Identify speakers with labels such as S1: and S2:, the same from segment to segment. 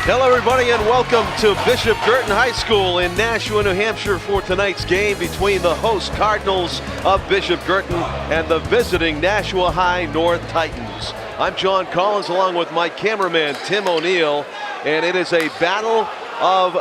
S1: Hello everybody and welcome to Bishop Guertin High School in Nashua, New Hampshire for tonight's game between the host Cardinals of Bishop Guertin and the visiting Nashua North Titans. I'm John Collins along with my cameraman Tim O'Neill, and it is a battle of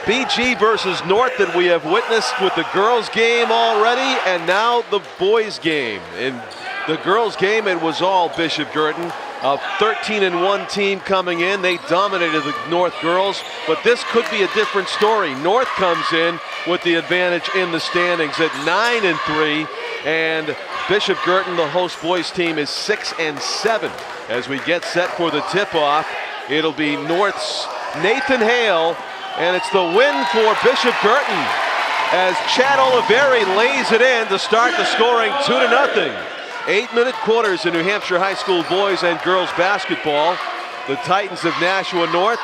S1: BG versus North that we have witnessed with the girls game already and now the boys game. In the girls game it was all Bishop Guertin. A 13-1 team coming in. They dominated the North girls, but this could be a different story. North comes in with the advantage in the standings at 9-3, and Bishop Guertin, the host boys team, is 6-7. As we get set for the tip-off, it'll be North's Nathan Hale, and it's the win for Bishop Guertin as Chad Oliveri lays it in to start the scoring 2-0. 8-minute quarters in New Hampshire high school boys and girls basketball. The Titans of Nashua North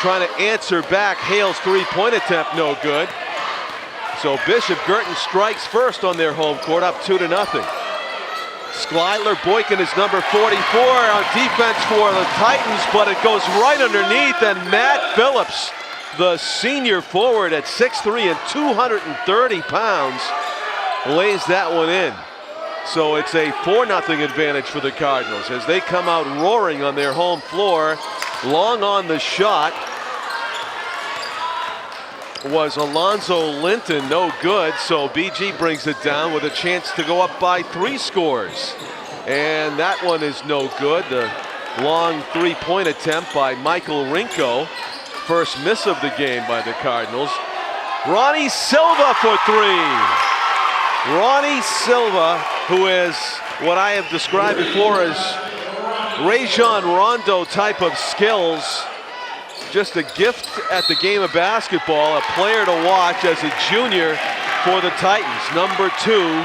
S1: trying to answer back. Hale's three-point attempt no good. So Bishop Guertin strikes first on their home court, up 2-0. Skylar Boykin is number 44 on defense for the Titans, but it goes right underneath, and Matt Phillips, the senior forward at 6'3" and 230 pounds, lays that one in. So it's a 4-0 advantage for the Cardinals as they come out roaring on their home floor. Long on the shot was Alonzo Linton, no good. So BG brings it down with a chance to go up by 3 scores. And that one is no good. The long three-point attempt by Michael Rinko. First miss of the game by the Cardinals. Ronnie Silva for 3. Ronnie Silva, who is what I have described before as Rajon Rondo type of skills. Just a gift at the game of basketball, a player to watch as a junior for the Titans, number 2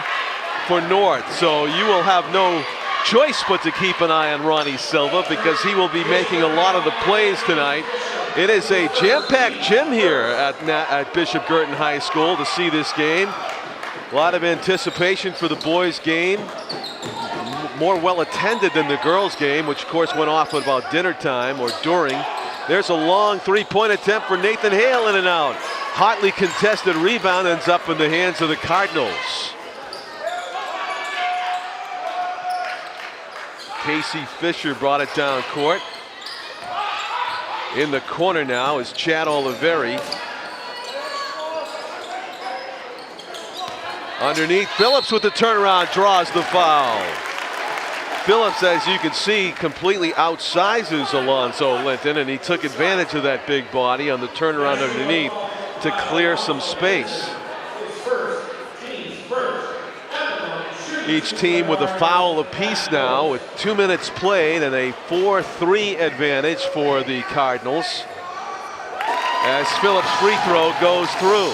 S1: for North. So you will have no choice but to keep an eye on Ronnie Silva because he will be making a lot of the plays tonight. It is a jam-packed gym here at Bishop Guertin High School to see this game. A lot of anticipation for the boys game. More well attended than the girls game, which of course went off at about dinner time or during. There's a long three-point attempt for Nathan Hale, in and out. Hotly contested rebound ends up in the hands of the Cardinals. Casey Fisher brought it down court. In the corner now is Chad Oliveri. Underneath, Phillips with the turnaround draws the foul. Phillips, as you can see, completely outsizes Alonzo Linton, and he took advantage of that big body on the turnaround underneath to clear some space. Each team with a foul apiece now with 2 minutes played and a 4-3 advantage for the Cardinals as Phillips' free throw goes through.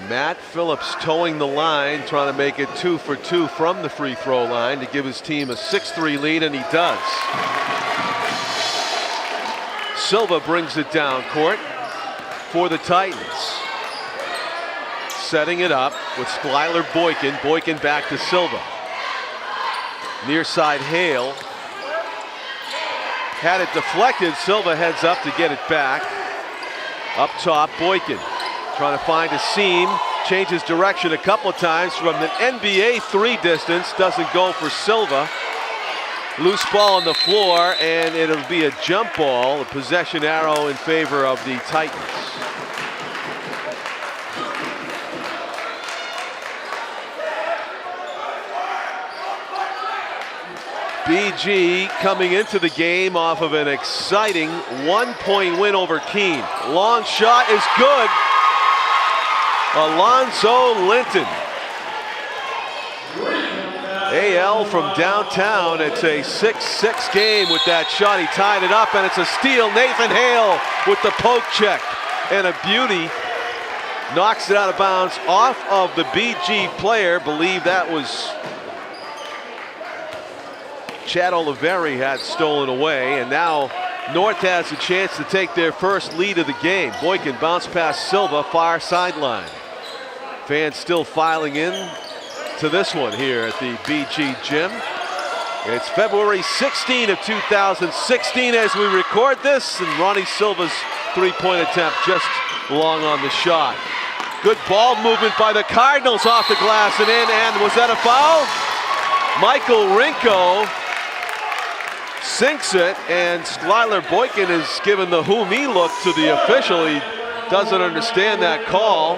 S1: Matt Phillips towing the line, trying to make it 2 for 2 from the free throw line to give his team a 6-3 lead, and he does. Silva brings it down court for the Titans. Setting it up with Skylar Boykin. Boykin back to Silva. Near side Hale. Had it deflected. Silva heads up to get it back. Up top, Boykin. Trying to find a seam, changes direction a couple of times from the NBA 3 distance, doesn't go for Silva. Loose ball on the floor, and it'll be a jump ball, a possession arrow in favor of the Titans. BG coming into the game off of an exciting 1-point win over Keene. Long shot is good. Alonzo Linton. AL from downtown. It's a 6-6 game with that shot. He tied it up, and it's a steal. Nathan Hale with the poke check. And a beauty. Knocks it out of bounds off of the BG player. Believe that was Chad Oliveri had stolen away. And now North has a chance to take their first lead of the game. Boykin bounce past Silva, far sideline. Fans still filing in to this one here at the BG gym. It's February 16 of 2016 as we record this, and Ronnie Silva's three-point attempt just long on the shot. Good ball movement by the Cardinals off the glass and in, and was that a foul? Michael Rinko sinks it, and Skylar Boykin is given the who me look to the official. He doesn't understand that call.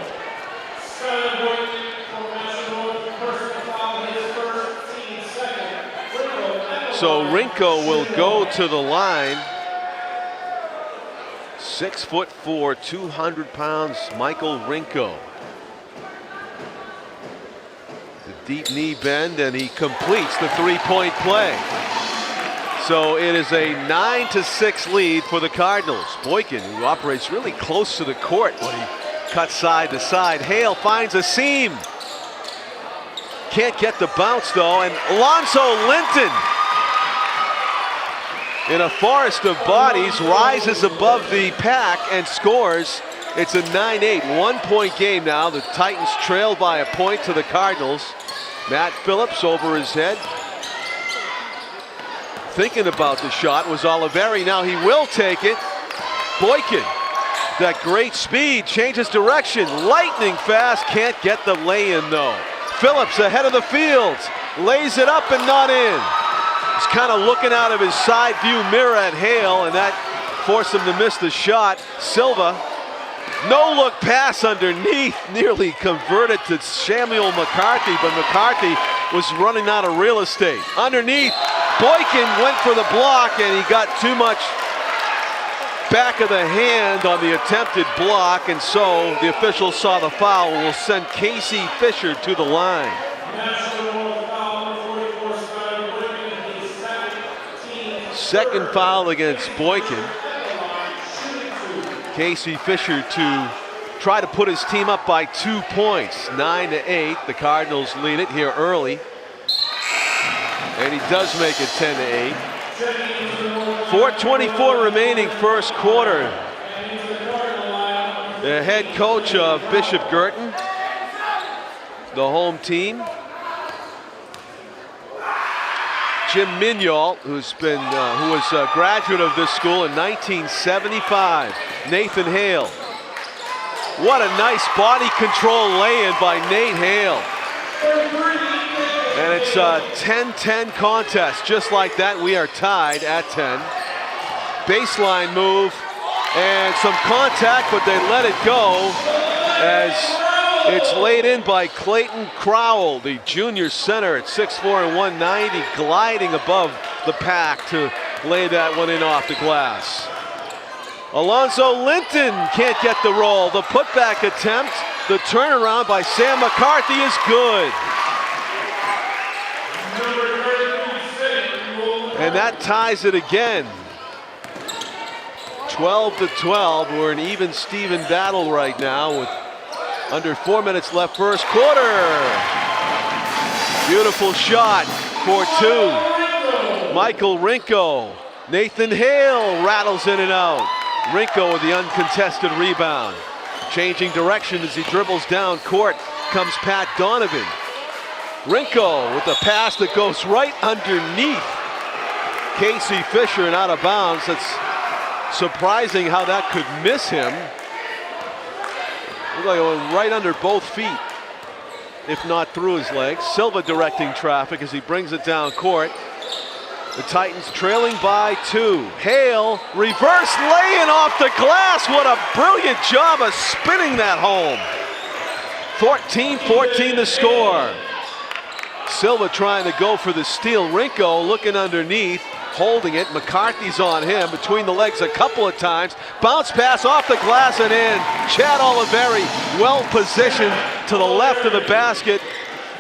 S1: So Rinko will go to the line. 6'4", 200 pounds, Michael Rinko. The deep knee bend, and he completes the three-point play. So it is a 9-6 lead for the Cardinals. Boykin, who operates really close to the court when he cuts side to side. Hale finds a seam. Can't get the bounce though, and Alonzo Linton, in a forest of bodies, rises above the pack and scores. It's a 9-8, one-point game now. The Titans trail by a point to the Cardinals. Matt Phillips over his head. Thinking about the shot was Oliveri. Now he will take it. Boykin, that great speed, changes direction. Lightning fast, can't get the lay-in though. Phillips ahead of the field, lays it up and not in. He's kind of looking out of his side view mirror at Hale, and that forced him to miss the shot. Silva, no look pass underneath, nearly converted to Samuel McCarthy, but McCarthy was running out of real estate. Underneath, Boykin went for the block, and he got too much back of the hand on the attempted block, and so the officials saw the foul. Will send Casey Fisher to the line. Second foul against Boykin. Casey Fisher to try to put his team up by 2 points. 9-8. The Cardinals lead it here early. And he does make it 10-8. 4:24 remaining first quarter. The head coach of Bishop Guertin, the home team, Jim Mignol, who was a graduate of this school in 1975. Nathan Hale. What a nice body control lay-in by Nate Hale. And it's a 10-10 contest. Just like that, we are tied at 10. Baseline move and some contact, but they let it go as it's laid in by Clayton Crowell, the junior center at 6'4" and 190, gliding above the pack to lay that one in off the glass. Alonzo Linton can't get the roll. The putback attempt, the turnaround by Sam McCarthy is good. And that ties it again. 12-12. We're an even Steven battle right now with under 4 minutes left first quarter. Beautiful shot for two. Michael Rinko. Nathan Hale rattles in and out. Rinko with the uncontested rebound. Changing direction as he dribbles down court comes Pat Donovan. Rinko with a pass that goes right underneath Casey Fisher and out of bounds. That's surprising how that could miss him. Looked like it went right under both feet, if not through his legs. Silva directing traffic as he brings it down court. The Titans trailing by 2. Hale, reverse lay-in off the glass. What a brilliant job of spinning that home. 14-14 the score. Silva trying to go for the steal. Rinko looking underneath, holding it. McCarthy's on him between the legs a couple of times. Bounce pass off the glass and in. Chad Oliveri well positioned to the left of the basket,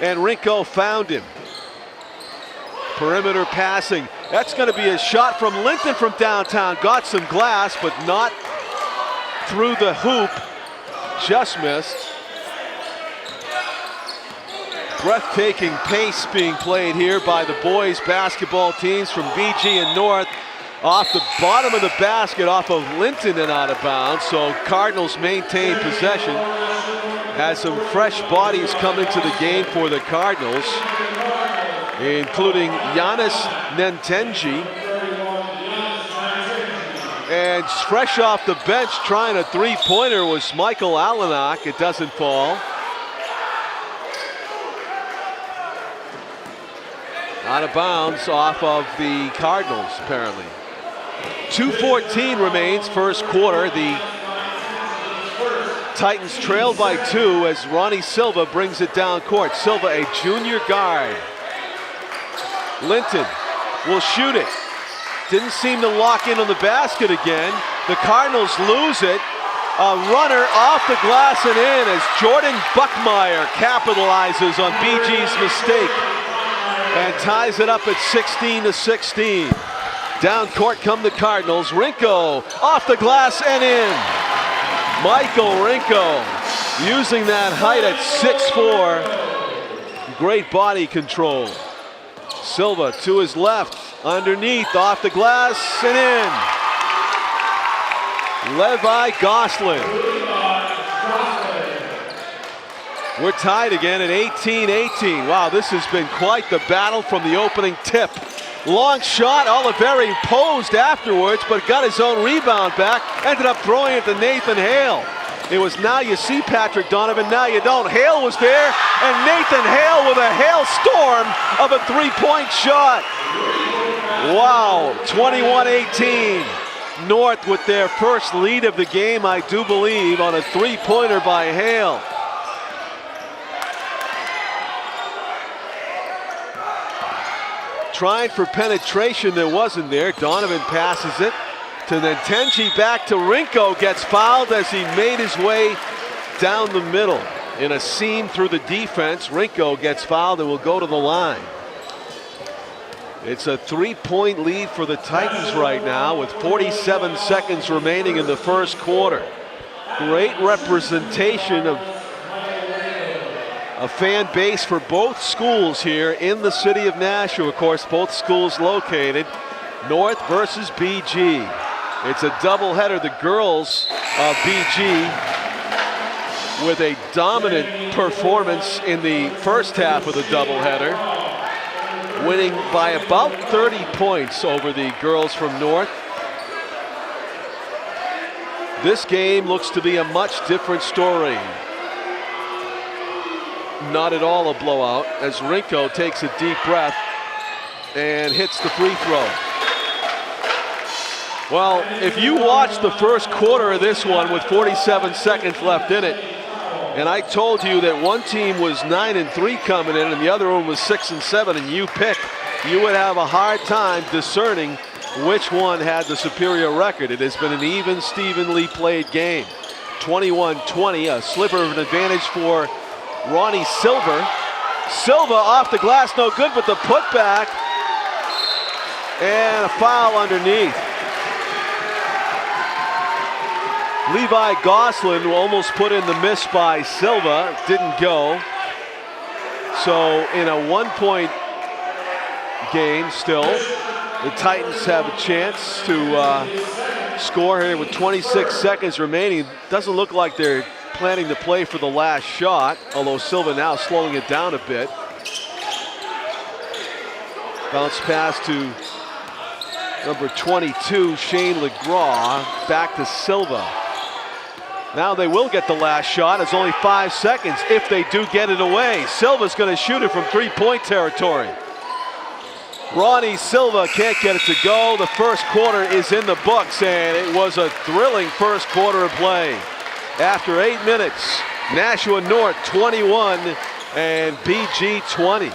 S1: and Rinko found him. Perimeter passing. That's going to be a shot from Linton from downtown. Got some glass, but not through the hoop. Just missed. Breathtaking pace being played here by the boys basketball teams from BG and North. Off the bottom of the basket, off of Linton and out of bounds. So Cardinals maintain possession. Has some fresh bodies come into the game for the Cardinals. including Giannis Nentenji. And fresh off the bench trying a three-pointer was Michael Alanak. It doesn't fall. Out of bounds off of the Cardinals, apparently. 2:14 remains first quarter. The Titans trail by 2 as Ronnie Silva brings it down court. Silva, a junior guard. Linton will shoot it. Didn't seem to lock in on the basket again. The Cardinals lose it. A runner off the glass and in as Jordan Buckmeyer capitalizes on BG's mistake and ties it up at 16-16. Down court come the Cardinals. Rinko off the glass and in. Michael Rinko using that height at 6'4". Great body control. Silva to his left, underneath, off the glass and in. Levi Gosselin. We're tied again at 18-18. Wow, this has been quite the battle from the opening tip. Long shot, Oliveri posed afterwards, but got his own rebound back. Ended up throwing it to Nathan Hale. It was now you see Patrick Donovan, now you don't. Hale was there, and Nathan Hale with a hailstorm of a three-point shot. Wow, 21-18. North with their first lead of the game, I do believe, on a three-pointer by Hale. Trying for penetration, there wasn't there. Donovan passes it to Nentenji, back to Rinko, gets fouled as he made his way down the middle. In a seam through the defense, Rinko gets fouled and will go to the line. It's a three-point lead for the Titans right now with 47 seconds remaining in the first quarter. Great representation of a fan base for both schools here in the city of Nashua. Of course, both schools located North versus BG. It's a doubleheader. The girls of BG with a dominant performance in the first half of the doubleheader, winning by about 30 points over the girls from North. This game looks to be a much different story. Not at all a blowout as Rinko takes a deep breath and hits the free throw. Well, if you watch the first quarter of this one with 47 seconds left in it, and I told you that one team was 9-3 coming in and the other one was 6-7, and you pick, you would have a hard time discerning which one had the superior record. It has been an even, Stevenly played game. 21-20, a sliver of an advantage for Ronnie Silva. Silva off the glass, no good, but the putback and a foul underneath. Levi Gosselin almost put in the miss by Silva, didn't go. So in a one-point game still, the Titans have a chance to score here with 26 seconds remaining. Doesn't look like they're planning to play for the last shot, although Silva now slowing it down a bit. Bounce pass to number 22, Shane LeGras, back to Silva. Now they will get the last shot. It's only 5 seconds if they do get it away. Silva's going to shoot it from three-point territory. Ronnie Silva can't get it to go. The first quarter is in the books, and it was a thrilling first quarter of play. After 8 minutes, Nashua North 21 and BG 20.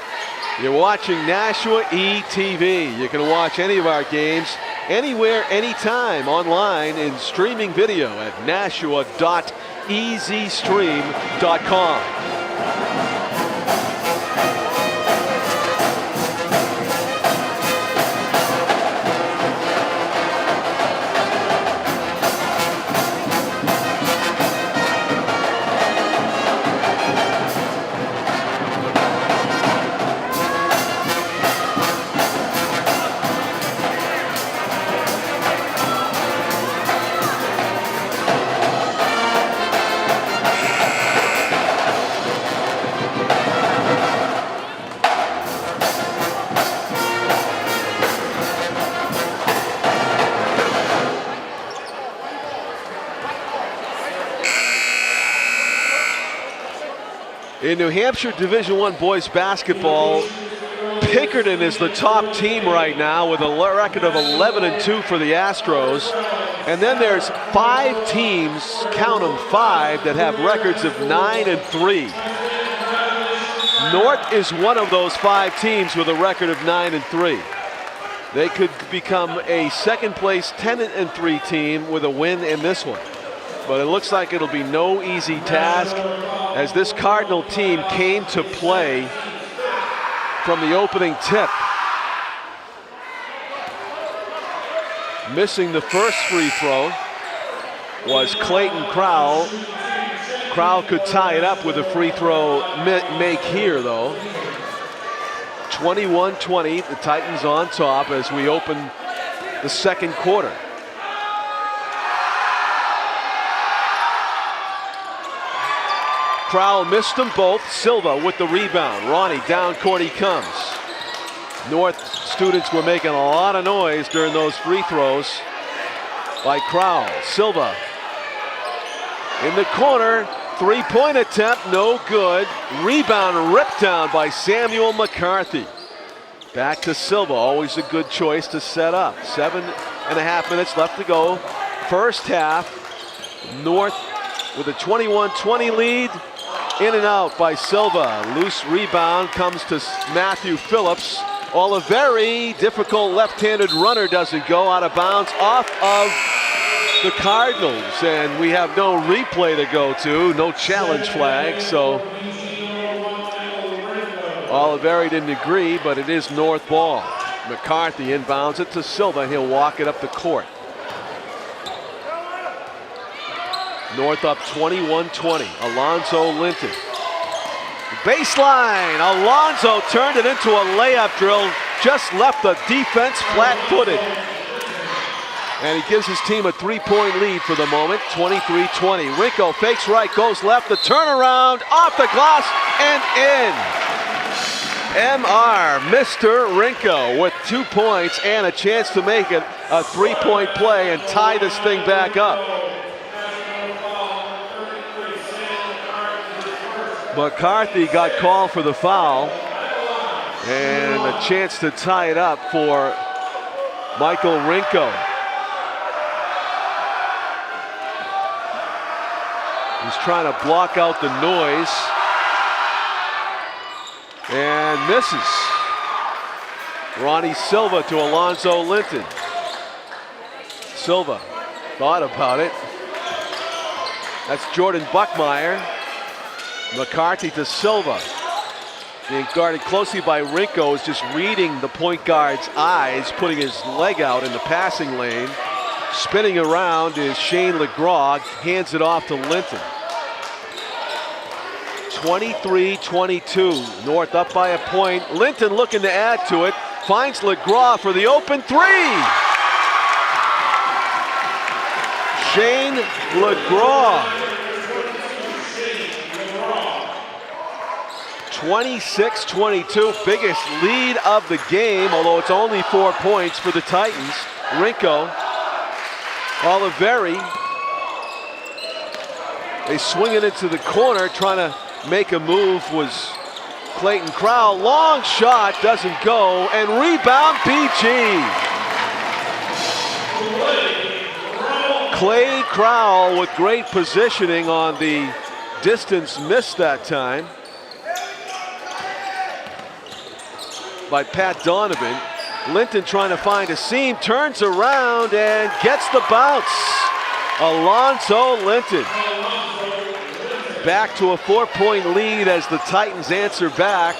S1: You're watching Nashua ETV. You can watch any of our games anywhere, anytime, online in streaming video at nashua.easystream.com. In New Hampshire Division I boys basketball, Pinkerton is the top team right now with a record of 11-2 for the Astros. And then there's 5 teams, count them 5, that have records of 9-3. North is one of those 5 teams with a record of 9-3. They could become a second place 10-3 team with a win in this one. But it looks like it'll be no easy task as this Cardinal team came to play from the opening tip. Missing the first free throw was Clayton Crowell. Crowell could tie it up with a free throw make here though. 21-20, the Titans on top as we open the second quarter. Crowell missed them both. Silva with the rebound. Ronnie down court he comes. North students were making a lot of noise during those free throws by Crowell. Silva in the corner. 3-point attempt, no good. Rebound ripped down by Samuel McCarthy. Back to Silva, always a good choice to set up. 7.5 minutes left to go. First half. North with a 21-20 lead. In and out by Silva. Loose rebound comes to Matthew Phillips. Oliveri, difficult left-handed runner, doesn't go out of bounds off of the Cardinals. And we have no replay to go to, no challenge flag. So Oliveri didn't agree, but it is North ball. McCarthy inbounds it to Silva. He'll walk it up the court. North up 21-20. Alonzo Linton. Baseline. Alonzo turned it into a layup drill. Just left the defense flat-footed. And he gives his team a 3-point lead for the moment. 23-20. Rinko fakes right, goes left. The turnaround off the glass and in. MR, Mr. Rinko with 2 points and a chance to make it a 3-point play and tie this thing back up. McCarthy got called for the foul and a chance to tie it up for Michael Rinko. He's trying to block out the noise and misses. Ronnie Silva to Alonzo Linton. Silva thought about it. That's Jordan Buckmeyer. McCarthy to Silva. Being guarded closely by Rinko, is just reading the point guard's eyes, putting his leg out in the passing lane. Spinning around is Shane LeGros, hands it off to Linton. 23-22, North up by a point. Linton looking to add to it, finds LeGros for the open three. Shane LeGros. 26-22, biggest lead of the game, although it's only 4 points for the Titans. Rinko, Oliveri, they swing it into the corner, trying to make a move was Clayton Crowell. Long shot, doesn't go, and rebound BG. Clay Crowell with great positioning on the distance miss that time by Pat Donovan. Linton trying to find a seam, turns around and gets the bounce. Alonzo Linton. Back to a 4-point lead as the Titans answer back.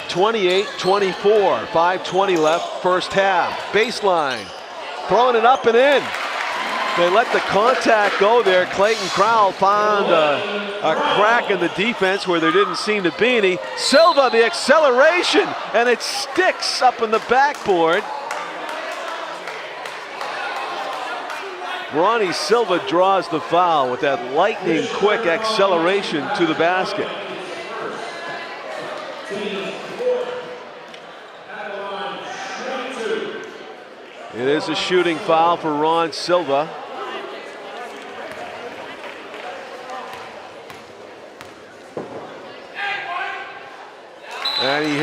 S1: 28-24, 5:20 left, first half. Baseline, throwing it up and in. They let the contact go there. Clayton Crowell found a crack in the defense where there didn't seem to be any. Silva, the acceleration, and it sticks up in the backboard. Ronnie Silva draws the foul with that lightning quick acceleration to the basket. It is a shooting foul for Ron Silva.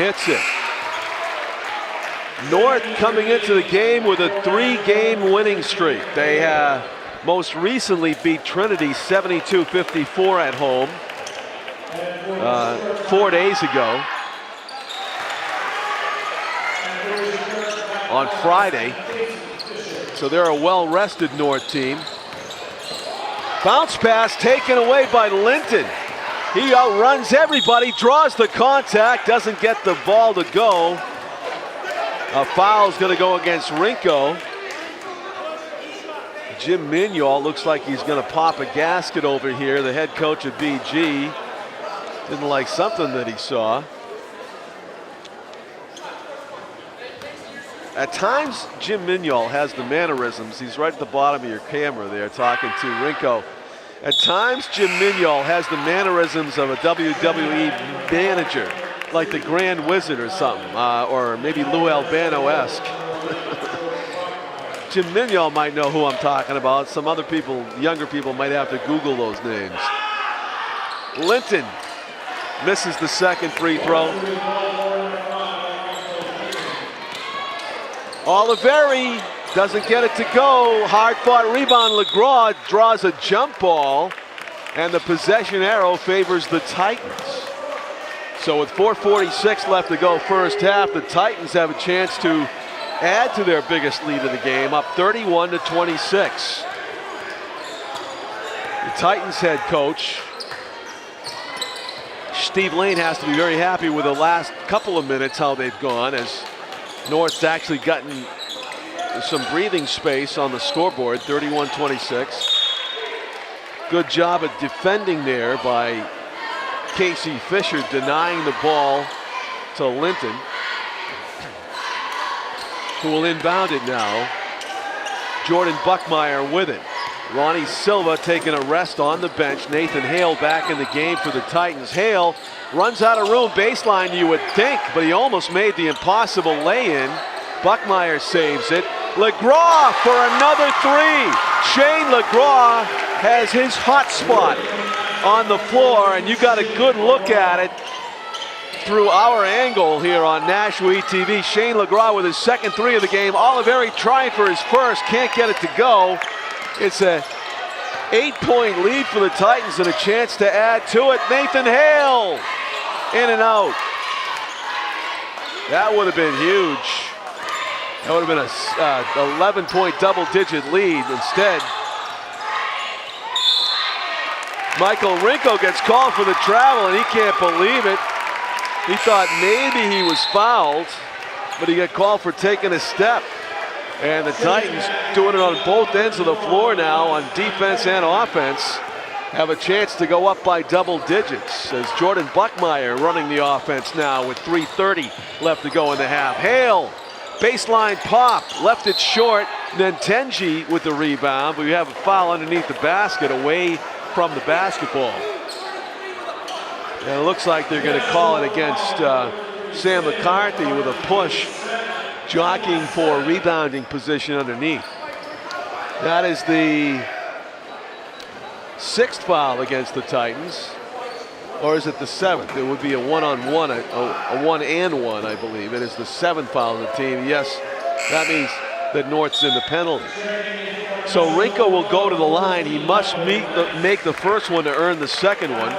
S1: hits it. North coming into the game with a 3-game winning streak. They most recently beat Trinity 72-54 at home 4 days ago on Friday. So they're a well-rested North team. Bounce pass taken away by Linton. He outruns everybody, draws the contact, doesn't get the ball to go. A foul's going to go against Rinko. Jim Mignol looks like he's going to pop a gasket over here. The head coach of BG didn't like something that he saw. At times, Jim Mignol has the mannerisms. He's right at the bottom of your camera there talking to Rinko. At times, Jim Mignol has the mannerisms of a WWE manager, like the Grand Wizard or something, or maybe Lou Albano-esque. Jim Mignol might know who I'm talking about. Some other people, younger people, might have to Google those names. Linton misses the second free throw. Oliveri doesn't get it to go. Hard-fought rebound. LeGraw draws a jump ball, and the possession arrow favors the Titans. So with 4:46 left to go first half, the Titans have a chance to add to their biggest lead of the game, up 31-26. The Titans head coach, Steve Lane, has to be very happy with the last couple of minutes, how they've gone, as North's actually gotten some breathing space on the scoreboard, 31-26. Good job at defending there by Casey Fisher, denying the ball to Linton, who will inbound it now. Jordan Buckmeyer with it. Ronnie Silva taking a rest on the bench. Nathan Hale back in the game for the Titans. Hale runs out of room, baseline you would think, but he almost made the impossible lay-in. Buckmeyer saves it. LeGraw for another three. Shane LeGraw has his hot spot on the floor, and you got a good look at it through our angle here on Nashua TV. Shane LeGraw with his second three of the game. Oliveri trying for his first, can't get it to go. It's a 8-point lead for the Titans and a chance to add to it. Nathan Hale in and out. That would have been huge. That would have been a 11-point double-digit lead. Instead, Michael Rinko gets called for the travel, and he can't believe it. He thought maybe he was fouled, but he got called for taking a step. And the Titans, doing it on both ends of the floor now, on defense and offense, have a chance to go up by double digits, as Jordan Buckmeyer running the offense now with 3:30 left to go in the half. Hale, baseline pop, left it short. Then Tenji with the rebound, but we have a foul underneath the basket, away from the basketball. And it looks like they're going to call it against Sam McCarthy with a push, jockeying for a rebounding position underneath. That is the 6th foul against the Titans. Or is it the 7th? It would be a one-on-one, a 1-and-1, I believe. It is the 7th foul of the team. Yes, that means that North's in the penalty. So Rinko will go to the line. He must make the first one to earn the second one.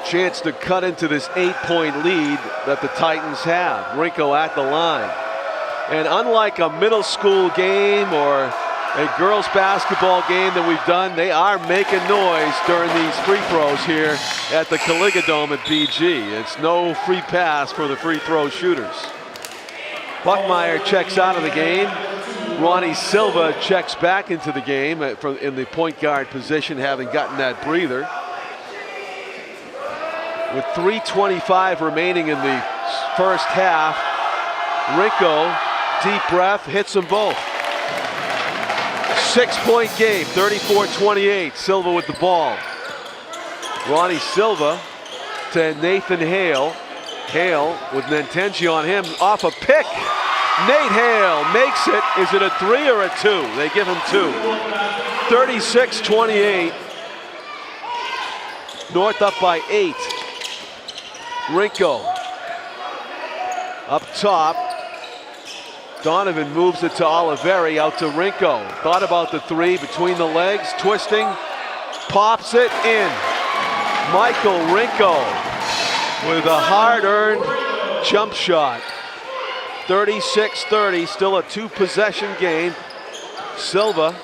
S1: Chance to cut into this 8-point lead that the Titans have. Rinko at the line. And unlike a middle school game or a girls basketball game that we've done, they are making noise during these free throws here at the Caliga Dome at BG. It's no free pass for the free throw shooters. Buckmeyer checks out of the game. Ronnie Silva checks back into the game in the point guard position, having gotten that breather. With 3:25 remaining in the first half, Rinko, deep breath, hits them both. 6-point game, 34-28. Silva with the ball. Ronnie Silva to Nathan Hale. Hale with Nentenji on him, off a pick. Nate Hale makes it. Is it a 3 or a 2? They give him 2. 36-28. North up by 8. Rinko up top. Donovan moves it to Oliveri, out to Rinko. Thought about the three, between the legs, twisting, pops it in. Michael Rinko with a hard-earned jump shot. 36-30, still a 2-possession game. Silva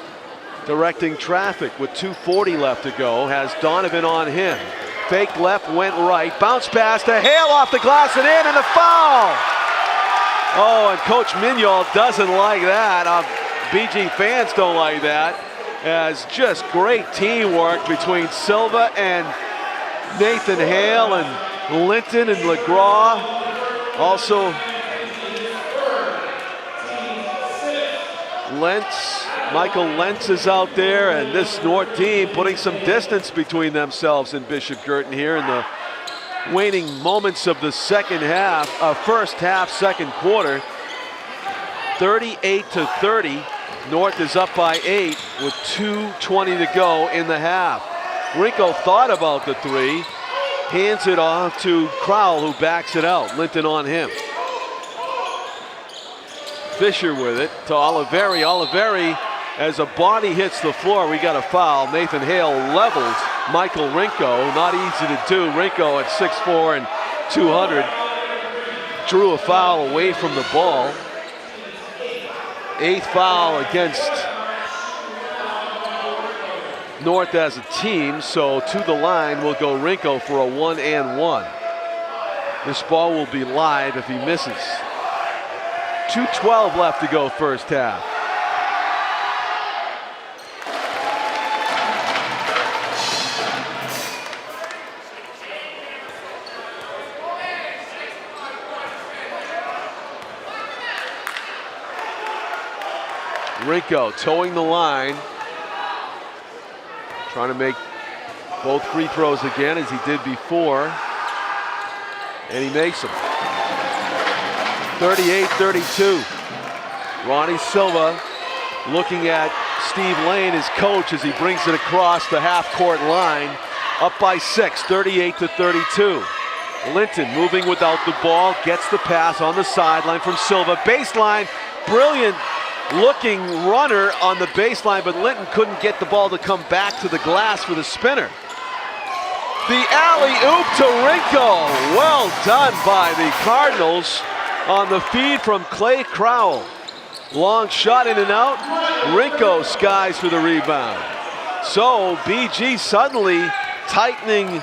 S1: directing traffic with 2:40 left to go, has Donovan on him. Fake left, went right, bounce pass to Hale off the glass and in, and a foul! Oh, and Coach Mignol doesn't like that. BG fans don't like that. As just great teamwork between Silva and Nathan Hale and Linton and LeGras. Also Lentz, Michael Lentz is out there, and this North team putting some distance between themselves and Bishop Guertin here in the waning moments of the second half, first half, second quarter. 38-30. North is up by 8 with 2:20 to go in the half. Rinko thought about the three, hands it off to Crowell, who backs it out. Linton on him. Fisher with it to Oliveri. Oliveri, as a body hits the floor, we got a foul. Nathan Hale levels Michael Rinko. Not easy to do. Rinko at 6'4" and 200 drew a foul away from the ball. 8th foul against North as a team, so to the line will go Rinko for a 1-and-1. This ball will be live if he misses. 2:12 left to go first half. Rinko towing the line, trying to make both free throws again as he did before, and he makes them. 38-32. Ronnie Silva looking at Steve Lane, his coach, as he brings it across the half-court line. Up by 6, 38-32. Linton moving without the ball, gets the pass on the sideline from Silva. Baseline, brilliant looking runner on the baseline, but Linton couldn't get the ball to come back to the glass for the spinner. The alley-oop to Rinko. Well done by the Cardinals on the feed from Clay Crowell. Long shot in and out. Rinko skies for the rebound. So BG suddenly tightening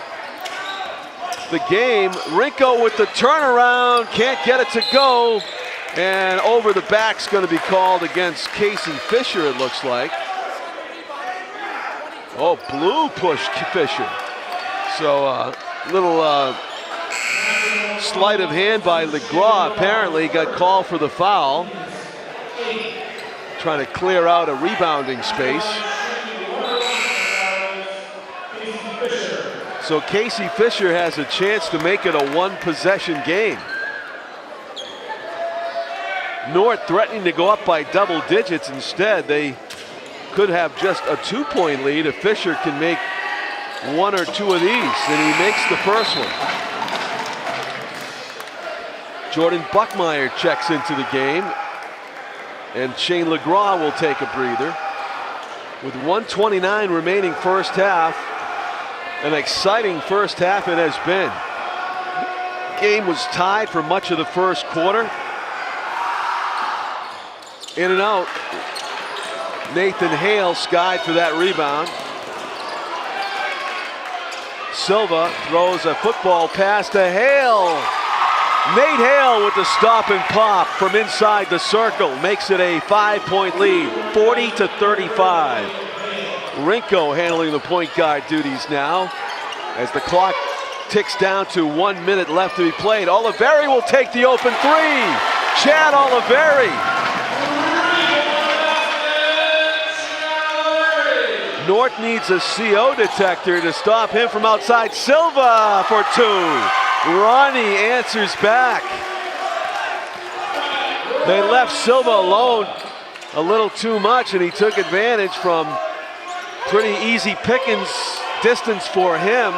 S1: the game. Rinko with the turnaround, can't get it to go. And over the back's going to be called against Casey Fisher, it looks like. Oh, blue push Fisher. So little sleight of hand by LeGras, apparently got called for the foul. Trying to clear out a rebounding space. So Casey Fisher has a chance to make it a 1-possession game. North threatening to go up by double digits. Instead, they could have just a 2-point lead if Fisher can make 1 or 2 of these, and he makes the first one. Jordan Buckmeyer checks into the game, and Shane LeGras will take a breather. With 1:29 remaining first half, an exciting first half it has been. Game was tied for much of the first quarter. In and out. Nathan Hale skied for that rebound. Silva throws a football pass to Hale. Nate Hale with the stop and pop from inside the circle makes it a 5-point lead, 40-35. Rinko handling the point guard duties now as the clock ticks down to 1 minute left to be played. Oliveri will take the open three. Chad Oliveri. North needs a CO detector to stop him from outside. Silva for 2. Ronnie answers back. They left Silva alone a little too much, and he took advantage from pretty easy pickings distance for him.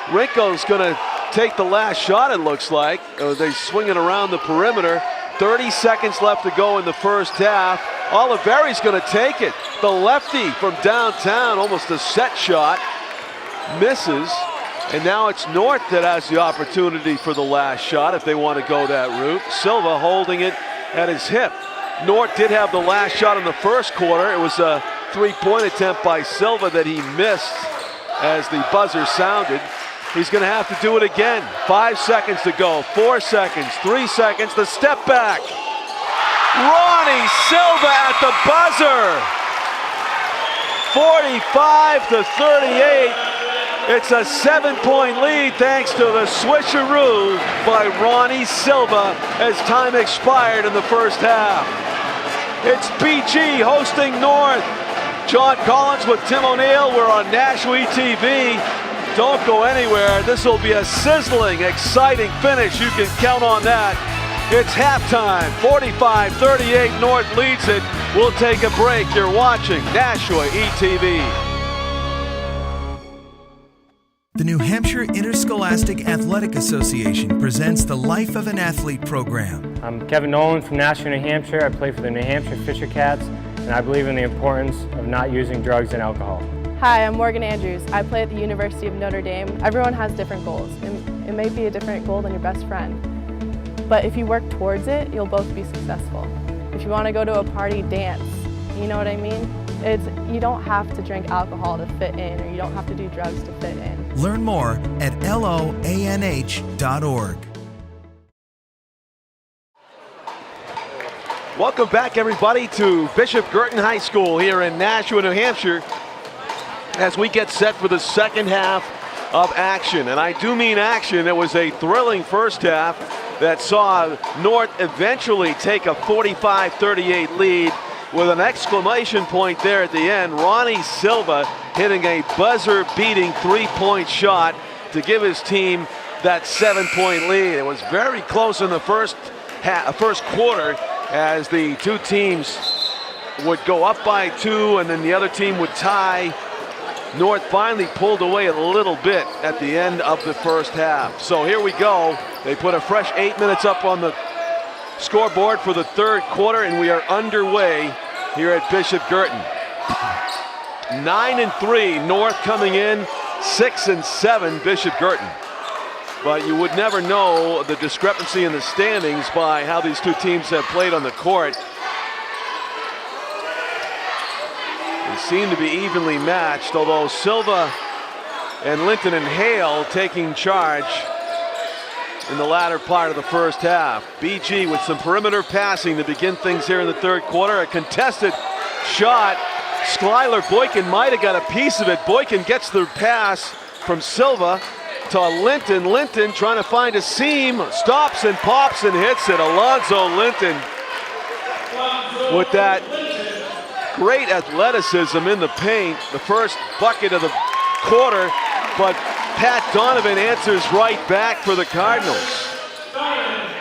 S1: Rinko's going to take the last shot, it looks like. They swing it around the perimeter. 30 seconds left to go in the first half. Oliveri's going to take it. The lefty from downtown, almost a set shot, misses. And now it's North that has the opportunity for the last shot if they want to go that route. Silva holding it at his hip. North did have the last shot in the first quarter. It was a three-point attempt by Silva that he missed as the buzzer sounded. He's going to have to do it again. 5 seconds to go, 4 seconds, 3 seconds, the step back. Ronnie Silva at the buzzer. 45-38. It's a 7-point lead thanks to the switcheroo by Ronnie Silva as time expired in the first half. It's BG hosting North. John Collins with Tim O'Neill. We're on Nashua TV. Don't go anywhere. This will be a sizzling, exciting finish. You can count on that. It's halftime. 45-38. North leads it. We'll take a break. You're watching Nashua ETV.
S2: The New Hampshire Interscholastic Athletic Association presents the Life of an Athlete program.
S3: I'm Kevin Nolan from Nashua, New Hampshire. I play for the New Hampshire Fisher Cats, and I believe in the importance of not using drugs and alcohol.
S4: Hi, I'm Morgan Andrews. I play at the University of Notre Dame. Everyone has different goals. It may be a different goal than your best friend, but if you work towards it, you'll both be successful. If you want to go to a party, dance. You know what I mean? You don't have to drink alcohol to fit in, or you don't have to do drugs to fit in.
S2: Learn more at loanh.org.
S1: Welcome back, everybody, to Bishop Guertin High School here in Nashua, New Hampshire, as we get set for the second half of action. And I do mean action. It was a thrilling first half that saw North eventually take a 45-38 lead with an exclamation point there at the end. Ronnie Silva hitting a buzzer-beating three-point shot to give his team that 7-point lead. It was very close in the first quarter as the two teams would go up by 2 and then the other team would tie. North finally pulled away a little bit at the end of the first half. So here we go. They put a fresh 8 minutes up on the scoreboard for the third quarter, and we are underway here at Bishop Guertin. 9-3, North coming in, 6-7, Bishop Guertin. But you would never know the discrepancy in the standings by how these two teams have played on the court. They seem to be evenly matched, although Silva and Linton and Hale taking charge in the latter part of the first half. BG with some perimeter passing to begin things here in the third quarter. A contested shot. Skylar Boykin might have got a piece of it. Boykin gets the pass from Silva to Linton. Linton trying to find a seam, stops and pops and hits it. Alonzo Linton with that great athleticism in the paint. The first bucket of the quarter, but Pat Donovan answers right back for the Cardinals.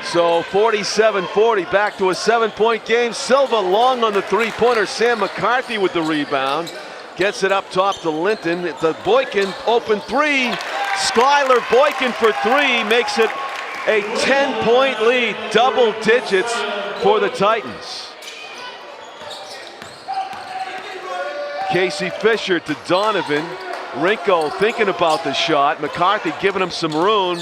S1: So 47-40, back to a 7-point game. Silva long on the three-pointer. Sam McCarthy with the rebound. Gets it up top to Linton. The Boykin open three. Skylar Boykin for 3 makes it a 10-point lead. Double digits for the Titans. Casey Fisher to Donovan. Rinko thinking about the shot. McCarthy giving him some room.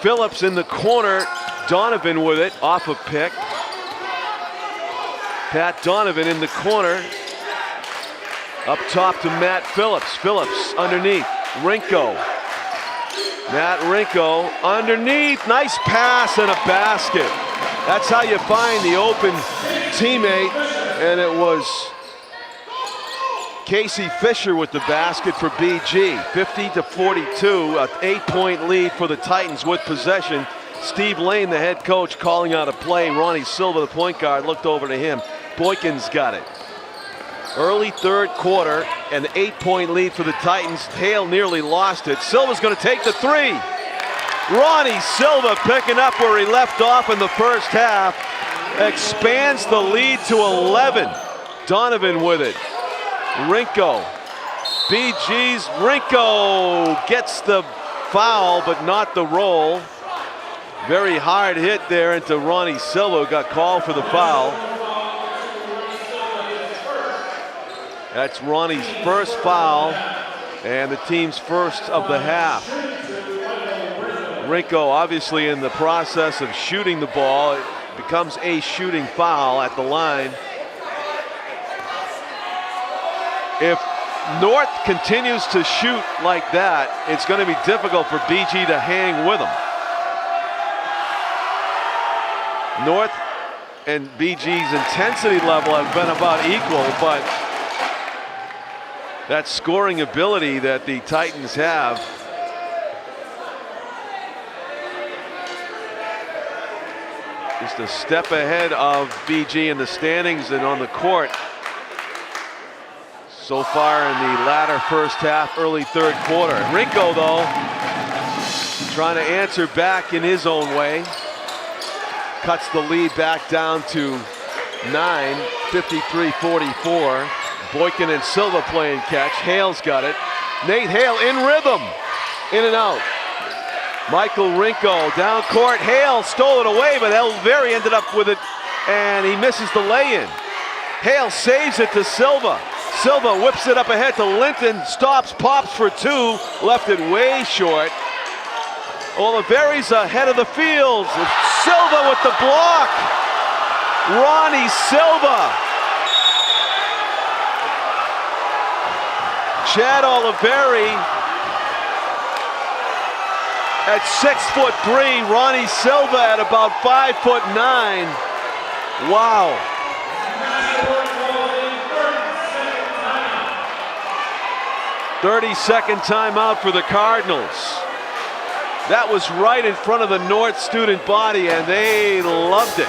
S1: Phillips in the corner. Donovan with it off a pick. Pat Donovan in the corner. Up top to Matt Phillips. Phillips underneath. Rinko. Matt Rinko underneath. Nice pass and a basket. That's how you find the open teammate. And it was Casey Fisher with the basket for BG. 50-42, an 8-point lead for the Titans with possession. Steve Lane, the head coach, calling out a play. Ronnie Silva, the point guard, looked over to him. Boykin's got it. Early third quarter, an 8-point lead for the Titans. Hale nearly lost it. Silva's going to take the 3. Ronnie Silva picking up where he left off in the first half. Expands the lead to 11. Donovan with it. Rinko BG's Rinko gets the foul, but not the roll. Very hard hit there into Ronnie Silva, who got called for the foul. That's Ronnie's first foul and the team's first of the half. Rinko obviously in the process of shooting the ball. It becomes a shooting foul at the line. If North continues to shoot like that, it's going to be difficult for BG to hang with them. North and BG's intensity level have been about equal, but that scoring ability that the Titans have just a step ahead of BG in the standings and on the court so far in the latter first half, early third quarter. Rinko, though, trying to answer back in his own way. Cuts the lead back down to 9, 53-44. Boykin and Silva playing catch. Hale's got it. Nate Hale in rhythm. In and out. Michael Rinko down court. Hale stole it away, but Elveri ended up with it, and he misses the lay-in. Hale saves it to Silva. Silva whips it up ahead to Linton. Stops, pops for two. Left it way short. Oliveri's ahead of the field. Silva with the block. Ronnie Silva. Chad Oliveri at 6'3", Ronnie Silva at about 5'9". Wow. "30-second timeout for the Cardinals." That was right in front of the North student body, and they loved it.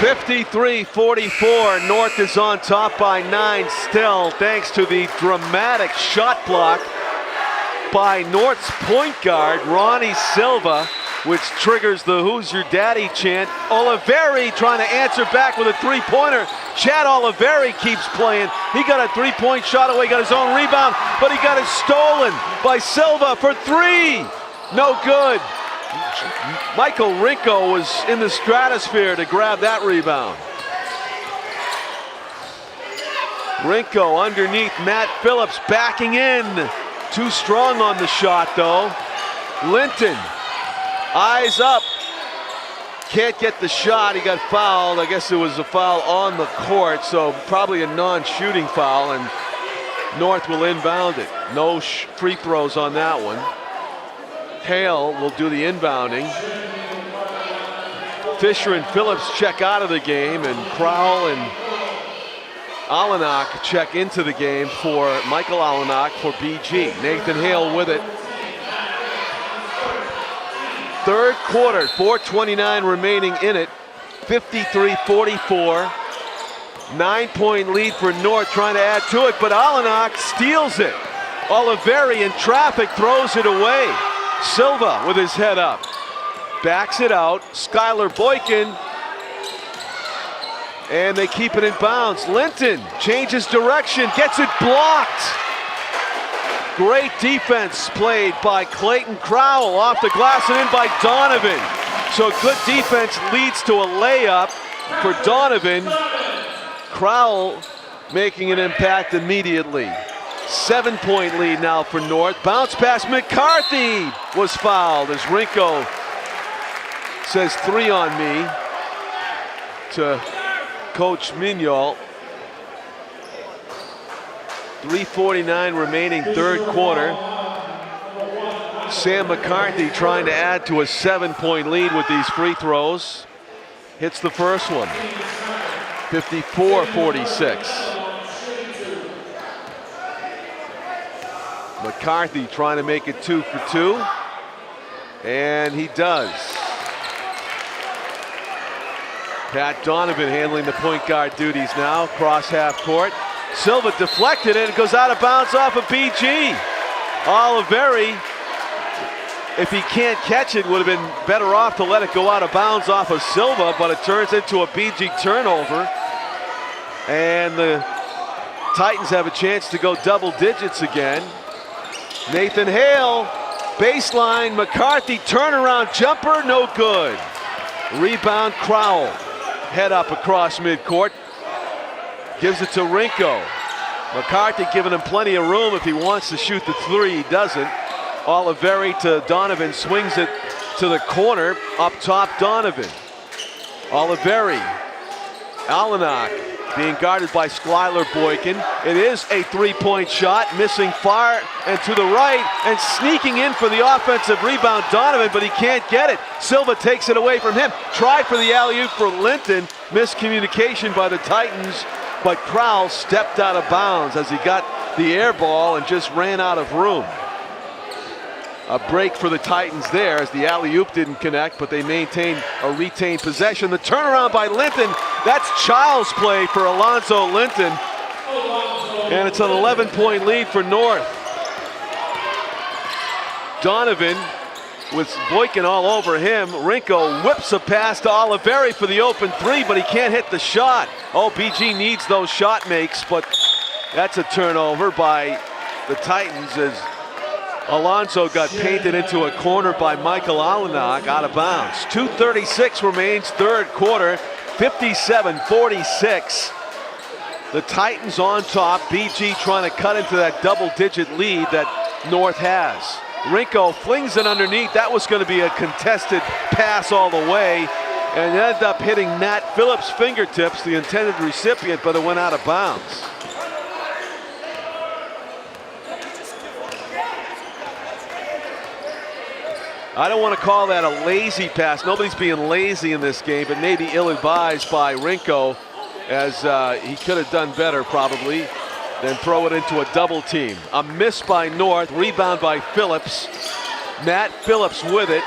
S1: (53-44). North is on top by 9 still, thanks to the dramatic shot block by North's point guard, Ronnie Silva, which triggers the "Who's Your Daddy" chant. Oliveri trying to answer back with a three-pointer. Chad Oliveri keeps playing. He got a three-point shot away, got his own rebound, but he got it stolen by Silva for three. No good. Michael Rinko was in the stratosphere to grab that rebound. Rinko underneath Matt Phillips, backing in. Too strong on the shot, though. Linton, eyes up. Can't get the shot. He got fouled. I guess it was a foul on the court, so probably a non-shooting foul, and North will inbound it. No free throws on that one. Hale will do the inbounding. Fisher and Phillips check out of the game, and Crowell and Alanak check into the game for Michael Alanak for BG. Nathan Hale with it. Third quarter, 4:29 remaining in it. 53-44. 9-point lead for North, trying to add to it, but Alanak steals it. Oliveri in traffic throws it away. Silva with his head up. Backs it out. Skylar Boykin. And they keep it in bounds. Linton changes direction, gets it blocked. Great defense played by Clayton Crowell off the glass and in by Donovan. So good defense leads to a layup for Donovan. Crowell making an impact immediately. 7-point lead now for North. Bounce pass, McCarthy was fouled as Rinko says 3 on me to Coach Mignol. 3:49 remaining third quarter. Sam McCarthy trying to add to a 7-point lead with these free throws. Hits the first one. 54-46. McCarthy trying to make it 2 for 2. And he does. Pat Donovan handling the point guard duties now, cross half court. Silva deflected it, it goes out of bounds off of BG. Oliveri, if he can't catch it, would have been better off to let it go out of bounds off of Silva, but it turns into a BG turnover. And the Titans have a chance to go double digits again. Nathan Hale, baseline, McCarthy, turnaround jumper, no good. Rebound, Crowell, head up across midcourt. Gives it to Rinko. McCarthy giving him plenty of room. If he wants to shoot the three, he doesn't. Oliveri to Donovan, swings it to the corner. Up top, Donovan. Oliveri. Alanak being guarded by Skylar Boykin. It is a three-point shot, missing far and to the right, and sneaking in for the offensive rebound, Donovan, but he can't get it. Silva takes it away from him. Tried for the alley-oop for Linton. Miscommunication by the Titans, but Crowell stepped out of bounds as he got the air ball and just ran out of room. A break for the Titans there as the alley-oop didn't connect, but they maintained a retained possession. The turnaround by Linton, that's child's play for Alonzo Linton. And it's an 11-point lead for North. Donovan with Boykin all over him. Rinko whips a pass to Oliveri for the open three, but he can't hit the shot. Oh, BG needs those shot makes, but that's a turnover by the Titans as Alonso got painted into a corner by Michael Alanak, out of bounds. 2:36 remains, third quarter, 57-46. The Titans on top, BG trying to cut into that double-digit lead that North has. Rinko flings it underneath. That was going to be a contested pass all the way, and ended up hitting Nat Phillips' fingertips, the intended recipient, but it went out of bounds. I don't want to call that a lazy pass. Nobody's being lazy in this game, but maybe ill-advised by Rinko, as he could have done better probably than throw it into a double team. A miss by North, rebound by Phillips. Nat Phillips with it.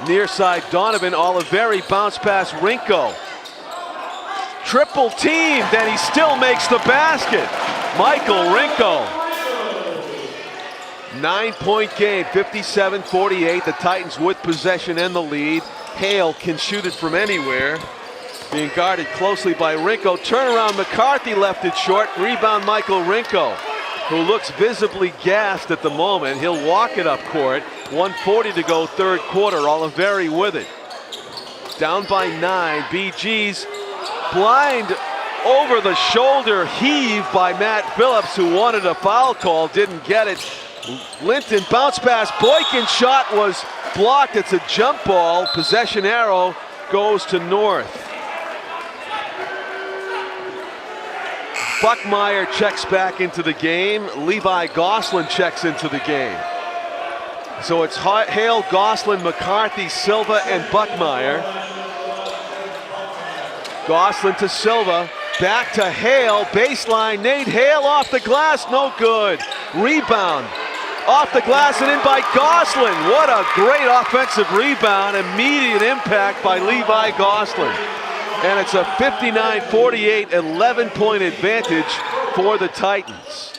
S1: Near side Donovan, Oliveri bounce pass Rinko. Triple team, then he still makes the basket. Michael Rinko. 9-point game, 57-48. The Titans with possession and the lead. Hale can shoot it from anywhere. Being guarded closely by Rinko. Turnaround, McCarthy left it short. Rebound, Michael Rinko, who looks visibly gassed at the moment. He'll walk it up court. 1:40 to go, third quarter. Oliveri with it. Down by 9. BG's blind over the shoulder heave by Matt Phillips, who wanted a foul call, didn't get it. Linton bounce pass, Boykin shot was blocked. It's a jump ball. Possession arrow goes to North. Buckmeyer checks back into the game. Levi Gosselin checks into the game. So it's Hale, Gosselin, McCarthy, Silva, and Buckmeyer. Gosselin to Silva. Back to Hale. Baseline. Nate Hale off the glass. No good. Rebound. Off the glass and in by Gosselin. What a great offensive rebound. Immediate impact by Levi Gosselin. And it's a 59-48, 11-point advantage for the Titans.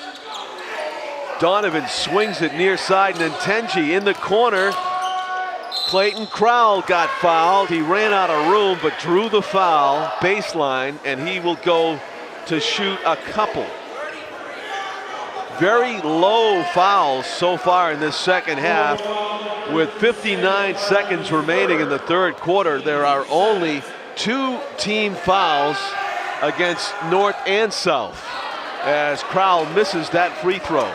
S1: Donovan swings it near side, and Ntenji in the corner. Clayton Crowell got fouled. He ran out of room but drew the foul, baseline, and he will go to shoot a couple. Very low fouls so far in this second half. With 59 seconds remaining in the third quarter, there are only 2 team fouls against North and South as Crowell misses that free throw.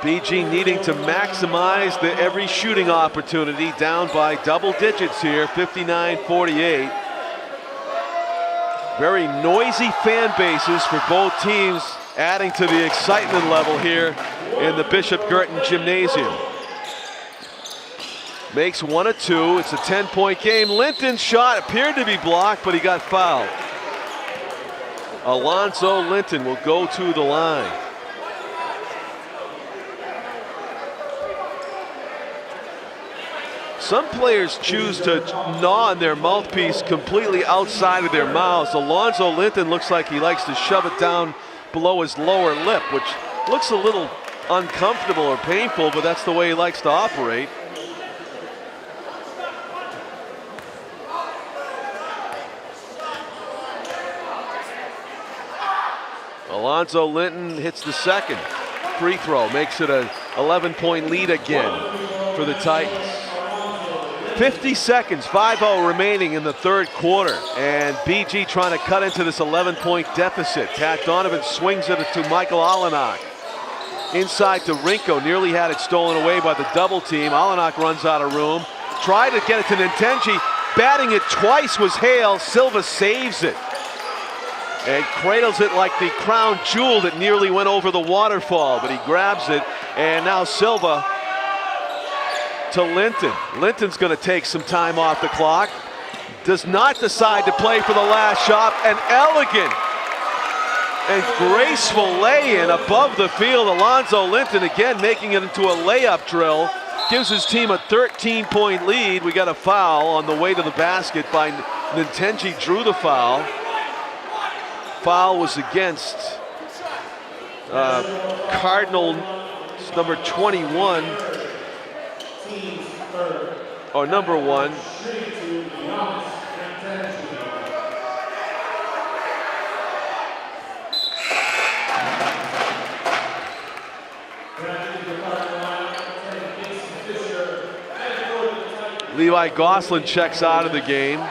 S1: BG needing to maximize every shooting opportunity, down by double digits here, 59-48. Very noisy fan bases for both teams, adding to the excitement level here in the Bishop Guertin Gymnasium. Makes 1 of 2. It's a 10-point game. Linton's shot appeared to be blocked, but he got fouled. Alonzo Linton will go to the line. Some players choose to gnaw on their mouthpiece completely outside of their mouths. Alonzo Linton looks like he likes to shove it down below his lower lip, which looks a little uncomfortable or painful, but that's the way he likes to operate. Alonzo Linton hits the second free throw, makes it a 11-point lead again for the Titans. 50 seconds, 5-0 remaining in the third quarter, and BG trying to cut into this 11-point deficit. Pat Donovan swings it to Michael Alanak. Inside to Rinko, nearly had it stolen away by the double team. Alanak runs out of room. Tried to get it to Nintenji. Batting it twice was Hale. Silva saves it and cradles it like the crown jewel that nearly went over the waterfall, but he grabs it, and now Silva to Linton. Linton's going to take some time off the clock. Does not decide to play for the last shot. An elegant and graceful lay-in above the field. Alonzo Linton again making it into a layup drill. Gives his team a 13-point lead. We got a foul on the way to the basket by Nintenji. Drew the foul. Foul was against Cardinal number 21, or number 1. Levi Gosselin checks out of the game.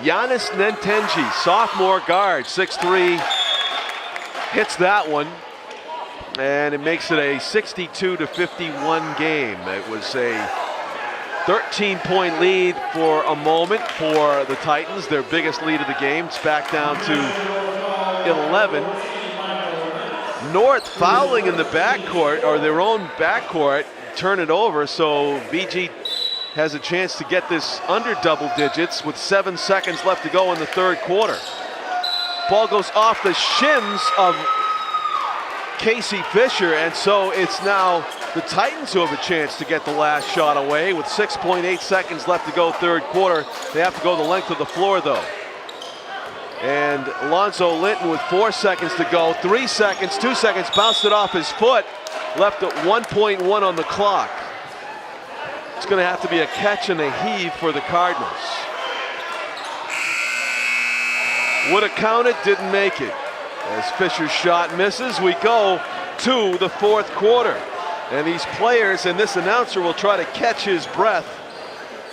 S1: Giannis Nintenji, sophomore guard, 6'3", hits that one, and it makes it a 62-51 game. It was a 13-point lead for a moment for the Titans, their biggest lead of the game. It's back down to 11. North fouling in the backcourt, or their own backcourt, turn it over, so BG has a chance to get this under double digits with 7 seconds left to go in the third quarter. Ball goes off the shins of Casey Fisher, and so it's now the Titans who have a chance to get the last shot away with 6.8 seconds left to go third quarter. They have to go the length of the floor though. And Alonzo Linton with 4 seconds to go, 3 seconds, 2 seconds, bounced it off his foot, left at 1.1 on the clock. It's going to have to be a catch and a heave for the Cardinals. Would have counted, didn't make it. As Fisher's shot misses, we go to the fourth quarter. And these players and this announcer will try to catch his breath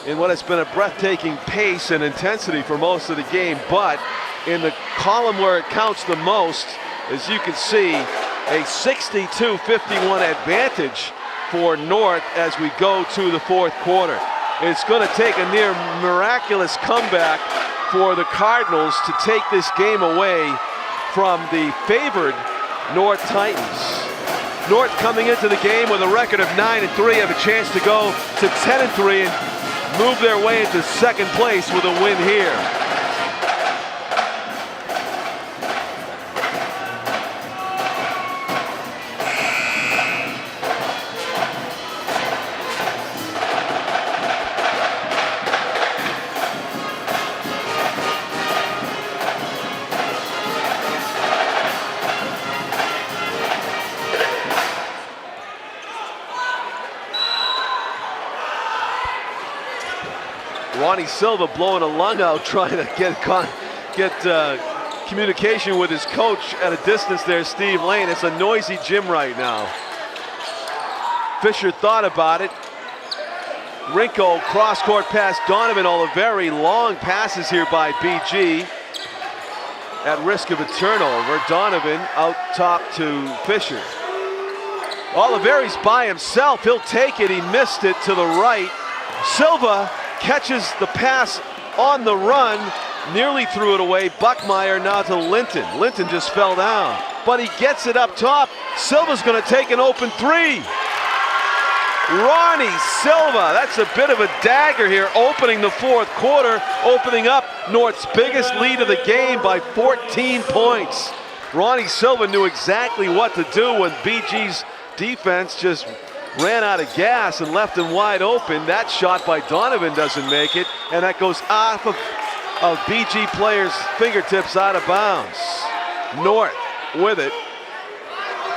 S1: in what has been a breathtaking pace and intensity for most of the game. But in the column where it counts the most, as you can see, a 62-51 advantage for North as we go to the fourth quarter. It's going to take a near miraculous comeback for the Cardinals to take this game away from the favored North Titans. North coming into the game with a record of 9-3, have a chance to go to 10-3 and move their way into second place with a win here. Ronnie Silva blowing a lung out, trying to get communication with his coach at a distance there, Steve Lane. It's a noisy gym right now. Fisher thought about it. Rinko cross-court pass, Donovan, Oliveri, long passes here by BG. At risk of a turnover, Donovan out top to Fisher. Oliveri's by himself, he'll take it, he missed it to the right. Silva catches the pass on the run, nearly threw it away. Buckmeyer now to Linton. Linton just fell down, but he gets it up top. Silva's going to take an open three. Ronnie Silva, that's a bit of a dagger here, opening the fourth quarter, opening up North's biggest lead of the game by 14 points. Ronnie Silva knew exactly what to do when BG's defense just ran out of gas and left him wide open. That shot by Donovan doesn't make it, and that goes off of BG players' fingertips out of bounds. North with it.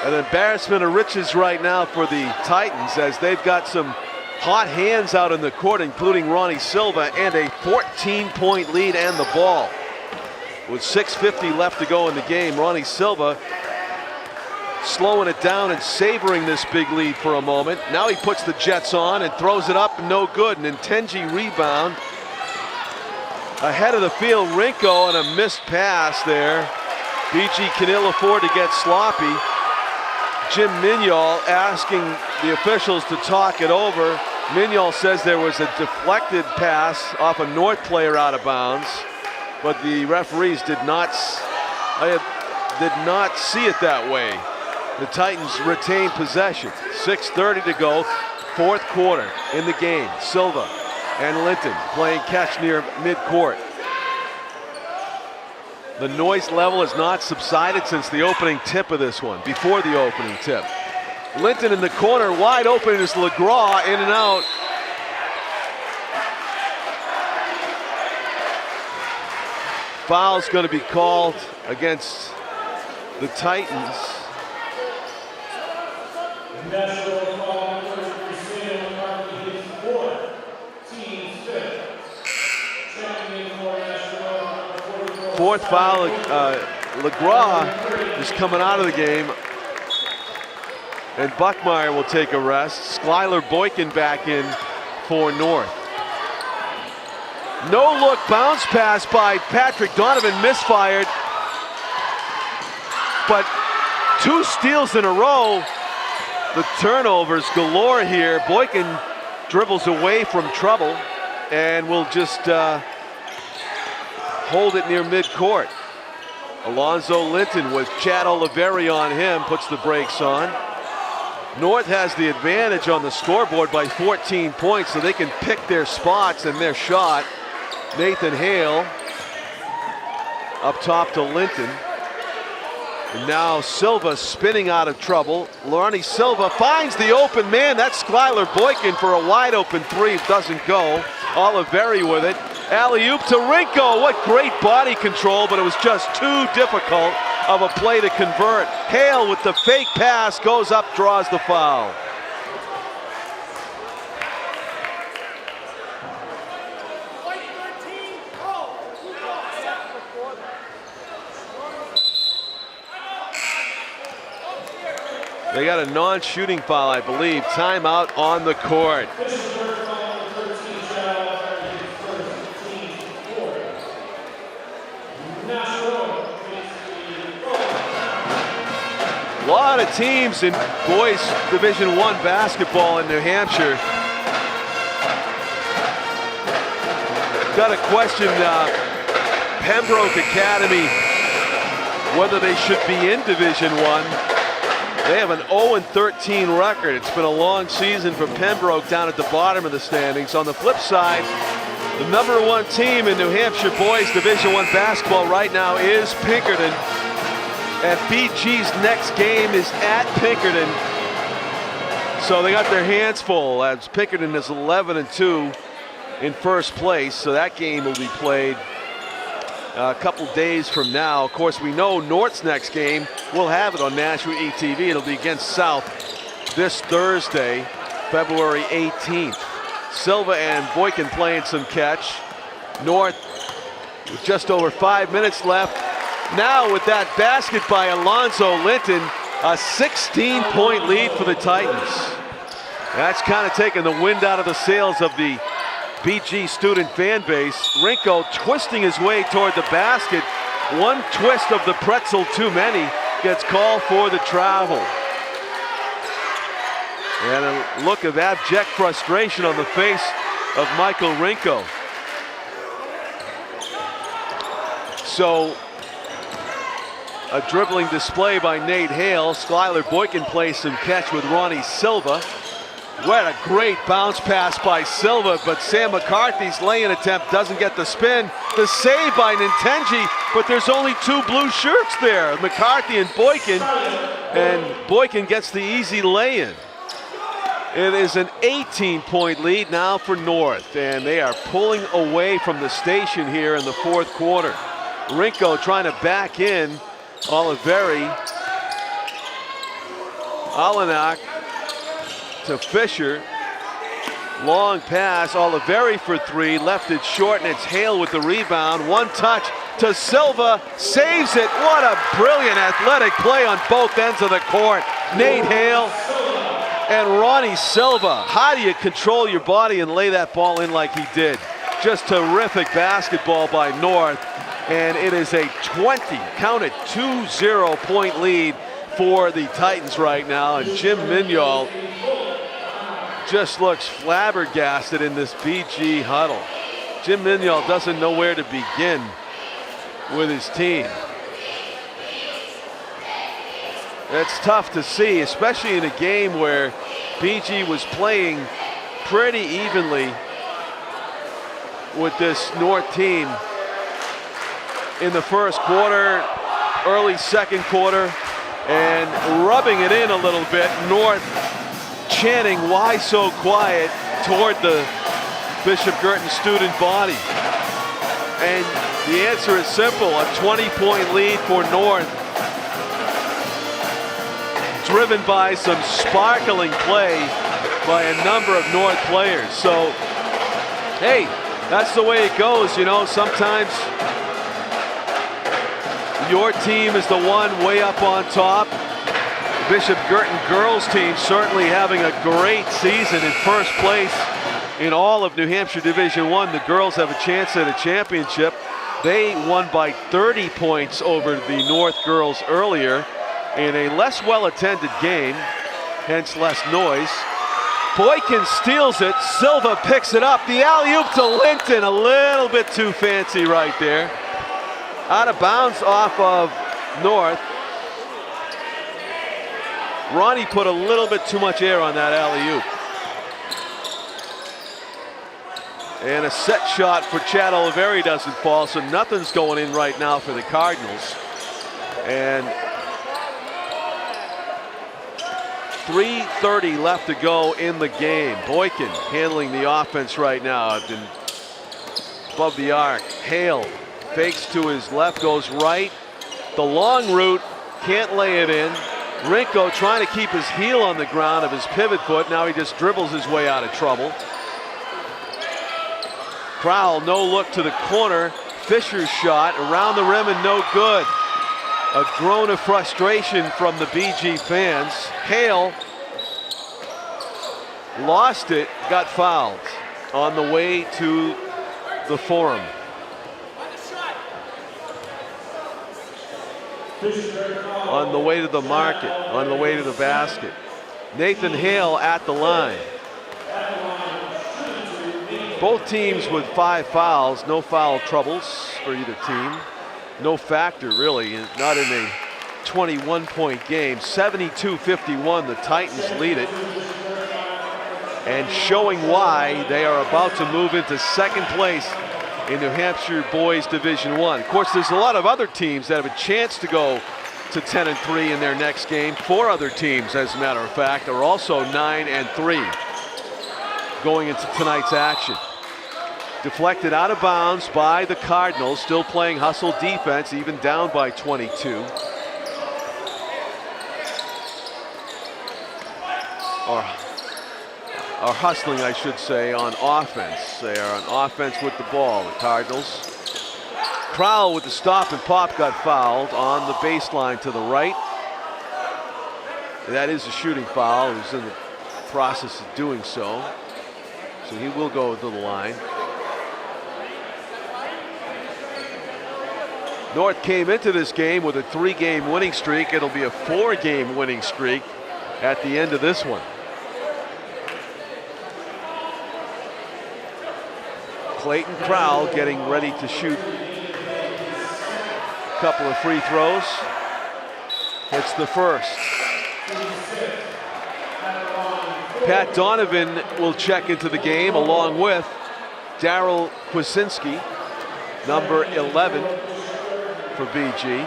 S1: An embarrassment of riches right now for the Titans, as they've got some hot hands out in the court, including Ronnie Silva, and a 14-point lead and the ball. With 6:50 left to go in the game, Ronnie Silva slowing it down and savoring this big lead for a moment. Now he puts the Jets on and throws it up, no good. An Ntenji rebound. Ahead of the field, Rinko on a missed pass there. BG can ill afford to get sloppy. Jim Mignol asking the officials to talk it over. Mignol says there was a deflected pass off a North player out of bounds, but the referees did not see it that way. The Titans retain possession. 6:30 to go, fourth quarter in the game. Silva and Linton playing catch near midcourt. The noise level has not subsided since the opening tip of this one, before the opening tip. Linton in the corner, wide open is LeGras, in and out. Foul's going to be called against the Titans. Fourth foul, LeGras is coming out of the game, and Buckmeyer will take a rest. Skylar Boykin back in for North. No look bounce pass by Patrick Donovan, misfired, but two steals in a row. The turnovers galore here. Boykin dribbles away from trouble and will just hold it near midcourt. Alonzo Linton with Chad Oliveri on him, puts the brakes on. North has the advantage on the scoreboard by 14 points, so they can pick their spots and their shot. Nathan Hale up top to Linton. And now Silva spinning out of trouble. Ronnie Silva finds the open man. That's Skylar Boykin for a wide open three. Doesn't go. Oliveri with it. Alley-oop to Rinko. What great body control, but it was just too difficult of a play to convert. Hale with the fake pass, goes up, draws the foul. They got a non-shooting foul, I believe. Timeout on the court. A lot of teams in boys Division I basketball in New Hampshire. Got to question Pembroke Academy whether they should be in Division I. They have an 0-13 record. It's been a long season for Pembroke down at the bottom of the standings. On the flip side, the #1 team in New Hampshire boys Division I basketball right now is Pinkerton. And BG's next game is at Pinkerton. So they got their hands full, as Pinkerton is 11-2 in first place. So that game will be played a couple days from now. Of course, we know North's next game, we'll have it on Nashua ETV. It'll be against South this Thursday, February 18th. Silva and Boykin playing some catch. North with just over 5 minutes left. Now with that basket by Alonzo Linton, a 16-point lead for the Titans. That's kind of taking the wind out of the sails of the BG student fan base. Rinko twisting his way toward the basket. One twist of the pretzel too many, gets called for the travel. And a look of abject frustration on the face of Michael Rinko. So a dribbling display by Nate Hale. Skylar Boykin plays some catch with Ronnie Silva. What a great bounce pass by Silva, but Sam McCarthy's lay-in attempt doesn't get the spin. The save by Ntenji, but there's only two blue shirts there, McCarthy and Boykin gets the easy lay-in. It is an 18-point lead now for North, and they are pulling away from the station here in the fourth quarter. Rinko trying to back in. Oliveri. Alanak to Fisher. Long pass. Oliveri for three. Left it short, and it's Hale with the rebound. One touch to Silva. Saves it. What a brilliant athletic play on both ends of the court. Nate Hale and Ronnie Silva. How do you control your body and lay that ball in like he did? Just terrific basketball by North. And it is a 20 point lead for the Titans right now. And Jim Mignol just looks flabbergasted in this BG huddle. Jim Mignol doesn't know where to begin with his team. It's tough to see, especially in a game where BG was playing pretty evenly with this North team in the first quarter, early second quarter, and rubbing it in a little bit. North chanting, "Why so quiet?" toward the Bishop Guertin student body. And the answer is simple, a 20-point lead for North, driven by some sparkling play by a number of North players. So, hey, that's the way it goes, you know. Sometimes your team is the one way up on top. Bishop Guertin girls team certainly having a great season, in first place in all of New Hampshire Division I. The girls have a chance at a championship. They won by 30 points over the North girls earlier in a less well-attended game, hence less noise. Boykin steals it. Silva picks it up. The alley-oop to Linton, a little bit too fancy right there. Out of bounds off of North. Ronnie put a little bit too much air on that alley-oop. And a set shot for Chad Oliveri doesn't fall, so nothing's going in right now for the Cardinals. And 3:30 left to go in the game. Boykin handling the offense right now. Above the arc. Hale fakes to his left, goes right. The long route, can't lay it in. Rinko trying to keep his heel on the ground of his pivot foot. Now he just dribbles his way out of trouble. Crowell, no look to the corner. Fisher's shot around the rim and no good. A groan of frustration from the BG fans. Hale lost it, got fouled on the way to the Forum. On the way to the market, on the way to the basket. Nathan Hale at the line. Both teams with 5 fouls, no foul troubles for either team. No factor really, not in a 21-point game. 72-51, the Titans lead it. And showing why they are about to move into second place in New Hampshire Boys Division I. Of course, there's a lot of other teams that have a chance to go to 10-3 in their next game. 4 other teams, as a matter of fact, are also 9-3 going into tonight's action. Deflected out of bounds by the Cardinals, still playing hustle defense, even down by 22. Or hustling, I should say, on offense. They are on offense with the ball, the Cardinals. Crowell with the stop and pop got fouled on the baseline to the right. That is a shooting foul. He's in the process of doing so. So he will go to the line. North came into this game with a 3-game winning streak. It'll be a 4-game winning streak at the end of this one. Clayton Crowell getting ready to shoot a couple of free throws. Hits the first. Pat Donovan will check into the game along with Daryl Kwasinski, number 11 for BG.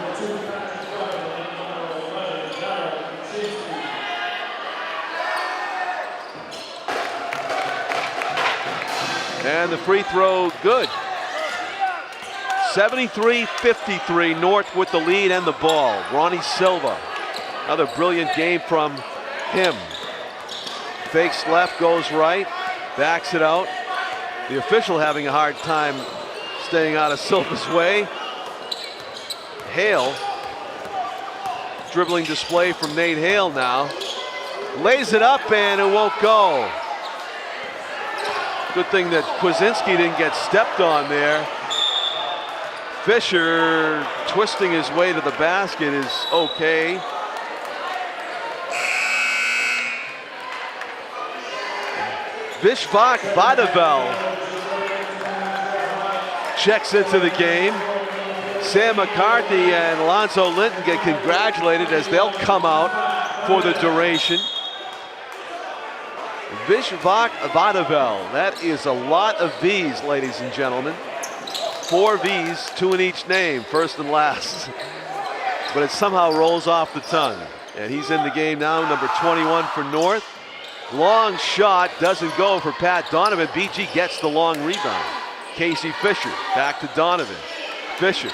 S1: And the free throw, good. 73-53, North with the lead and the ball. Ronnie Silva, another brilliant game from him. Fakes left, goes right, backs it out. The official having a hard time staying out of Silva's way. Hale, dribbling display from Nate Hale now. Lays it up and it won't go. Good thing that Kwasinski didn't get stepped on there. Fisher twisting his way to the basket is okay. Bishop Guertin checks into the game. Sam McCarthy and Alonzo Linton get congratulated as they'll come out for the duration. Bishop Guertin, that is a lot of V's, ladies and gentlemen. 4 V's, 2 in each name, first and last. But it somehow rolls off the tongue. And he's in the game now, number 21 for North. Long shot, doesn't go for Pat Donovan. BG gets the long rebound. Casey Fisher, back to Donovan. Fisher.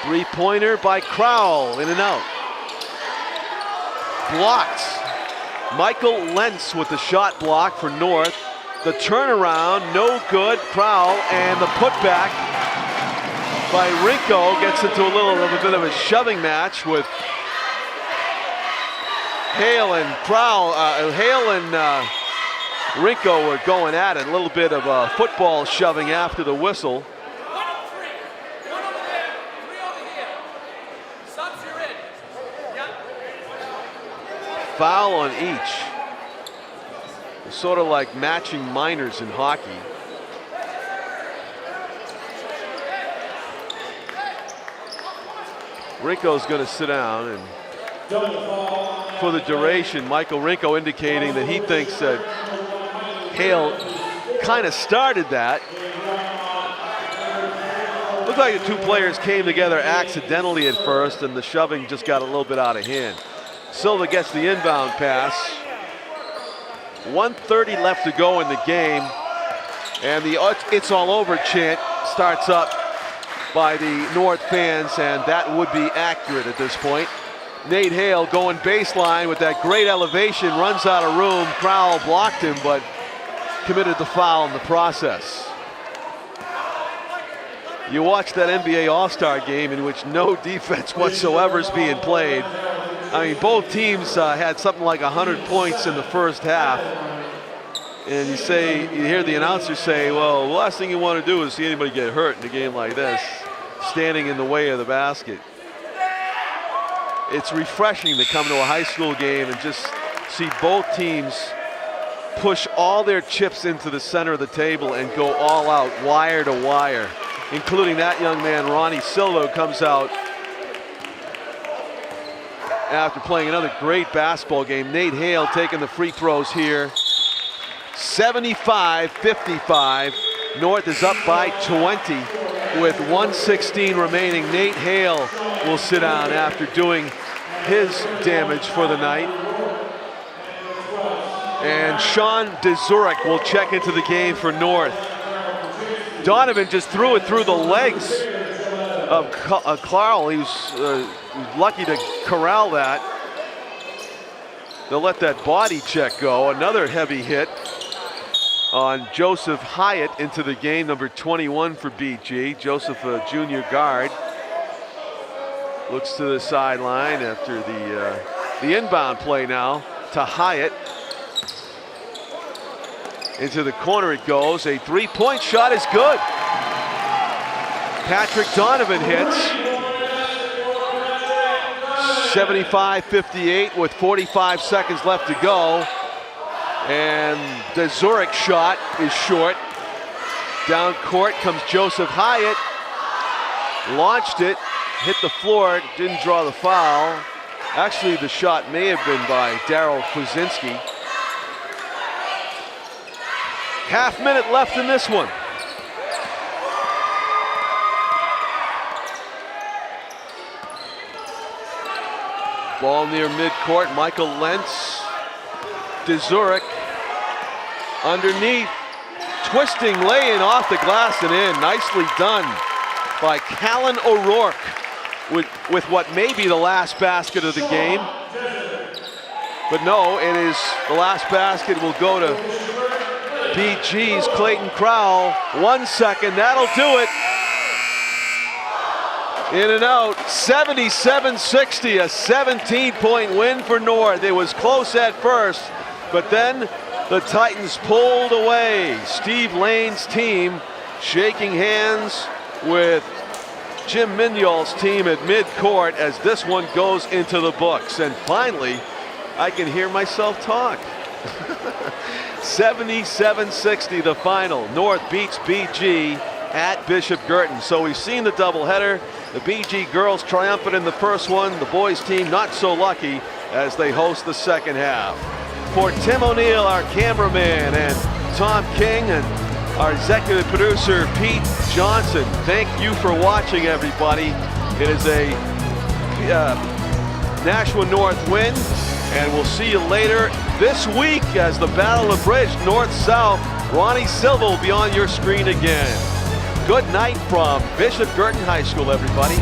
S1: Three-pointer by Crowell, in and out. Blocked. Michael Lentz with the shot block for North. The turnaround, no good. Crowell, and the putback by Rinko gets into a little bit of a shoving match with Hale and Crowell. Hale and Rinko were going at it. A little bit of football shoving after the whistle. Foul on each. Sort of like matching minors in hockey. Rinko's going to sit down, and for the duration, Michael Rinko indicating that he thinks that Hale kind of started that. Looked like the two players came together accidentally at first, and the shoving just got a little bit out of hand. Silva gets the inbound pass. 1:30 left to go in the game, and the "It's all over" chant starts up by the North fans, and that would be accurate at this point. Nate Hale going baseline with that great elevation, runs out of room. Crowell blocked him, but committed the foul in the process. You watch that NBA All-Star game in which no defense whatsoever is being played. I mean, both teams had something like 100 points in the first half. And you hear the announcer say, well, the last thing you want to do is see anybody get hurt in a game like this, standing in the way of the basket. It's refreshing to come to a high school game and just see both teams push all their chips into the center of the table and go all out, wire to wire, including that young man, Ronnie Silva, who comes out after playing another great basketball game. Nate Hale taking the free throws here. 75-55. North is up by 20 with 1:16 remaining. Nate Hale will sit down after doing his damage for the night. And Sean DeZurek will check into the game for North. Donovan just threw it through the legs of Carl. He was lucky to corral that. They'll let that body check go. Another heavy hit on Joseph Hyatt into the game, number 21 for BG. Joseph, a junior guard, looks to the sideline after the inbound play now to Hyatt. Into the corner it goes. A three-point shot is good. Patrick Donovan hits. 75-58 with 45 seconds left to go. And the Zurich shot is short. Down court comes Joseph Hyatt. Launched it, hit the floor, didn't draw the foul. Actually, the shot may have been by Daryl Kwasinski. Half minute left in this one. Ball near midcourt. Michael Lentz. DeZurek underneath. twisting lay-in off the glass and in. Nicely done by Callan O'Rourke with what may be the last basket of the game. But no, it is the last basket will go to BG's Clayton Crowell. 1 second, that'll do it. In and out, 77-60, a 17-point win for North. It was close at first, but then the Titans pulled away. Steve Lane's team shaking hands with Jim Mignol's team at midcourt as this one goes into the books. And finally, I can hear myself talk. 77-60 the final. North beats BG at Bishop Guertin. So we've seen the doubleheader. The BG girls triumphant in the first one. The boys team not so lucky as they host the second half. For Tim O'Neill, our cameraman, and Tom King, and our executive producer, Pete Johnson, thank you for watching, everybody. It is a Nashua North win, and we'll see you later this week as the Battle of Bridge, North-South. Ronnie Silva will be on your screen again. Good night from Bishop Guertin High School, everybody.